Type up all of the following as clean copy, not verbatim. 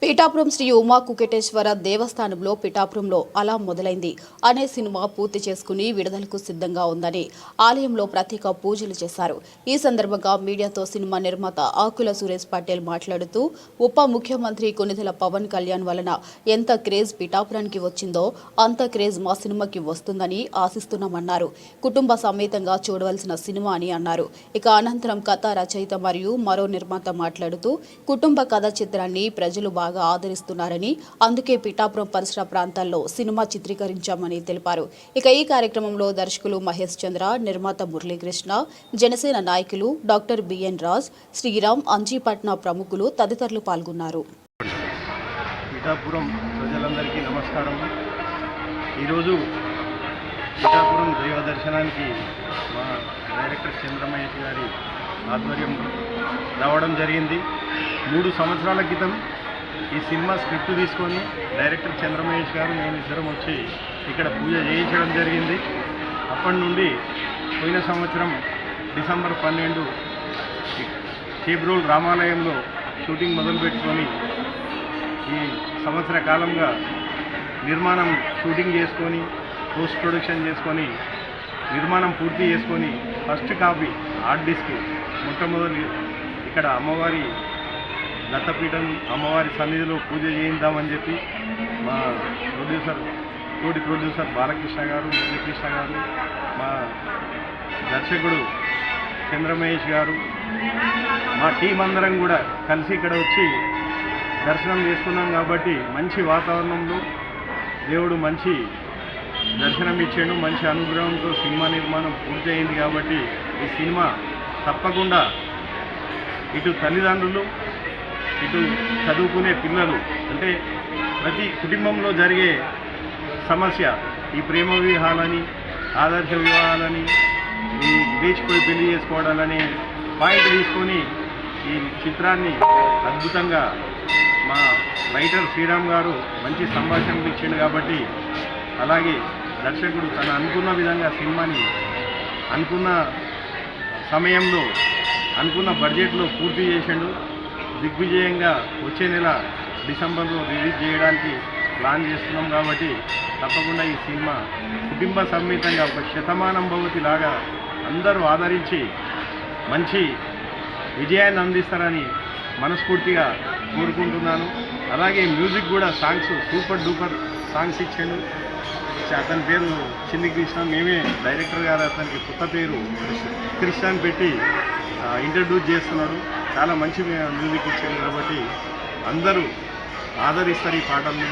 పీఠాపురం శ్రీ ఉమా కుకెటేశ్వర దేవస్థానంలో పీఠాపురంలో అలా మొదలైంది అనే సినిమా పూర్తి చేసుకుని విడుదలకు సిద్ధంగా ఉందని ఆలయంలో ప్రత్యేక పూజలు చేశారు. ఈ సందర్భంగా మీడియాతో సినిమా నిర్మాత ఆకుల సురేష్ పటేల్ మాట్లాడుతూ ఉప ముఖ్యమంత్రి కొనిదెల పవన్ కళ్యాణ్ వలన ఎంత క్రేజ్ పీఠాపురానికి వచ్చిందో అంత క్రేజ్ మా సినిమాకి వస్తుందని ఆశిస్తున్నామన్నారు. కుటుంబ సమేతంగా చూడవలసిన సినిమా అని అన్నారు. ఇక అనంతరం కథ రచయిత మరియు మరో నిర్మాత మాట్లాడుతూ కుటుంబ కథ చిత్రాన్ని ప్రజలు బాగా ఆదరిస్తున్నారని అందుకే పీఠాపురం పరిసర ప్రాంతాల్లో సినిమా చిత్రీకరించామని తెలిపారు. ఇక ఈ కార్యక్రమంలో దర్శకులు మహేష్ చంద్ర, నిర్మాత మురళీకృష్ణ, జనసేన నాయకులు డాక్టర్ బిఎన్ రాజ్, శ్రీరామ్, అంజీపట్న ప్రముఖులు తదితరులు పాల్గొన్నారు. పీఠాపురం ప్రజలందరికీ నమస్కారం. ఈరోజు పీఠాపురం దైవ దర్శనానికి మా డైరెక్టర్ చంద్రమహేష్ గారి ఆధ్వర్యంలో రావడం జరిగింది. 3 సంవత్సరాల క్రితం ఈ సినిమా స్క్రిప్ట్ తీసుకొని డైరెక్టర్ చంద్రమహేష్ గారు నేను ఇద్దరం వచ్చి ఇక్కడ పూజ చేయించడం జరిగింది. అప్పటి నుండి పోయిన సంవత్సరం డిసెంబర్ 12 చేబ్రోల్ రామాలయంలో షూటింగ్ మొదలుపెట్టుకొని ఈ సంవత్సర కాలంగా నిర్మాణం షూటింగ్ చేసుకొని పోస్ట్ ప్రొడక్షన్ చేసుకొని నిర్మాణం పూర్తి చేసుకొని ఫస్ట్ కాపీ హార్డ్ డిస్క్ మొట్టమొదటి ఇక్కడ అమ్మవారి దత్తపీఠం అమ్మవారి సన్నిధిలో పూజ చేయిద్దామని చెప్పి మా తోటి ప్రొడ్యూసర్ బాలకృష్ణ గారు, మురళీకృష్ణ గారు, మా దర్శకుడు చంద్రమహేష్ గారు, మా టీం అందరం కూడా కలిసి ఇక్కడ వచ్చి దర్శనం చేసుకున్నాం. కాబట్టి మంచి వాతావరణంలో దేవుడు మంచి దర్శనం ఇచ్చాడు. మంచి అనుగ్రహంతో సినిమా నిర్మాణం పూర్తి అయింది. కాబట్టి ఈ సినిమా తప్పకుండా ఇటు తల్లిదండ్రులు, ఇటు చదువుకునే పిల్లలు, అంటే ప్రతి కుటుంబంలో జరిగే సమస్య ఈ ప్రేమ వివాహాలని, ఆదర్శ వివాహాలని, ఈ లేచిపోయి పెళ్లి చేసుకోవడాలని పాయింట్ తీసుకొని ఈ చిత్రాన్ని అద్భుతంగా మా రైటర్ శ్రీరామ్ గారు మంచి సంభాషణలు ఇచ్చిండు. కాబట్టి అలాగే దర్శకుడు తను అనుకున్న విధంగా సినిమాని అనుకున్న సమయంలో అనుకున్న బడ్జెట్లో పూర్తి చేసిండు. దిగ్విజయంగా వచ్చే నెల డిసెంబర్లో రిలీజ్ చేయడానికి ప్లాన్ చేస్తున్నాం. కాబట్టి తప్పకుండా ఈ సినిమా కుటుంబ సమేతంగా ఒక శతమానం భవతి లాగా అందరూ ఆదరించి మంచి విజయాన్ని అందిస్తారని మనస్ఫూర్తిగా కోరుకుంటున్నాను. అలాగే మ్యూజిక్ కూడా సాంగ్స్ సూపర్ డూపర్ సాంగ్స్ ఇచ్చాడు. అతని పేరు చిన్ని కృష్ణ. మేమే డైరెక్టర్ గారు అతనికి కొత్త పేరు కృష్ణ అని పెట్టి ఇంట్రడ్యూస్ చేస్తున్నాడు. చాలా మంచి మ్యూజిక్ ఇచ్చాడు. కాబట్టి అందరూ ఆదరిస్తారు ఈ పాటల్ని.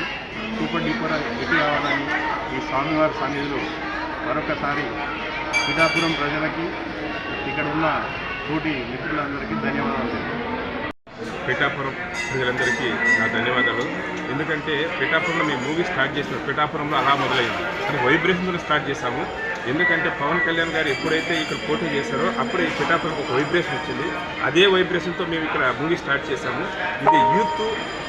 సూపర్ డూపర్ హిట్ కావాలని ఈ స్వామివారి సన్నిధిలో మరొకసారి పీఠాపురం ప్రజలకి, ఇక్కడ ఉన్న తోటి మిత్రులందరికీ ధన్యవాదాలు. పీఠాపురం ప్రజలందరికీ నా ధన్యవాదాలు. ఎందుకంటే పీఠాపురంలో మేము మూవీ స్టార్ట్ చేసినాం. పీఠాపురంలో అలా మొదలైంది అని వైబ్రేషన్తో స్టార్ట్ చేశాము. ఎందుకంటే పవన్ కళ్యాణ్ గారు ఎప్పుడైతే ఇక్కడ పోటీ చేశారో అప్పుడే ఈ పీఠాపురంకి ఒక వైబ్రేషన్ వచ్చింది. అదే వైబ్రేషన్తో మేము ఇక్కడ మూవీ స్టార్ట్ చేశాము. ఇది యూత్,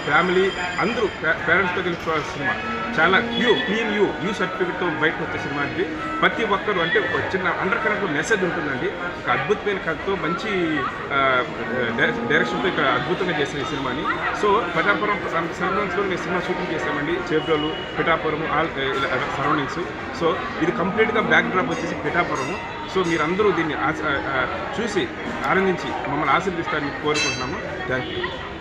ఫ్యామిలీ అందరూ పేరెంట్స్తో కలిసి చూడాల్సిన సినిమా. చాలా క్లీన్ యూ సర్టిఫికేట్తో బయటకు వచ్చే సినిమా ఇది. ప్రతి ఒక్కరు అంటే ఒక చిన్న అండర్ కరెంట్ మెసేజ్ ఉంటుందండి. ఒక అద్భుతమైన కథతో మంచి డైరెక్షన్తో ఇక్కడ అద్భుతంగా చేశారు ఈ సినిమాని. సో పీఠాపురం సరౌండింగ్స్లో మేము సినిమా షూటింగ్ చేసామండి. Chebrolu, Pithapuram, all surroundings. So ఇది కంప్లీట్గా బ్యాక్ డ్రాప్ వచ్చేసి పీఠాపురము. సో మీరందరూ దీన్ని చూసి ఆనందించి మమ్మల్ని ఆశీర్వదిస్తారని కోరుకుంటున్నాము. Thank you.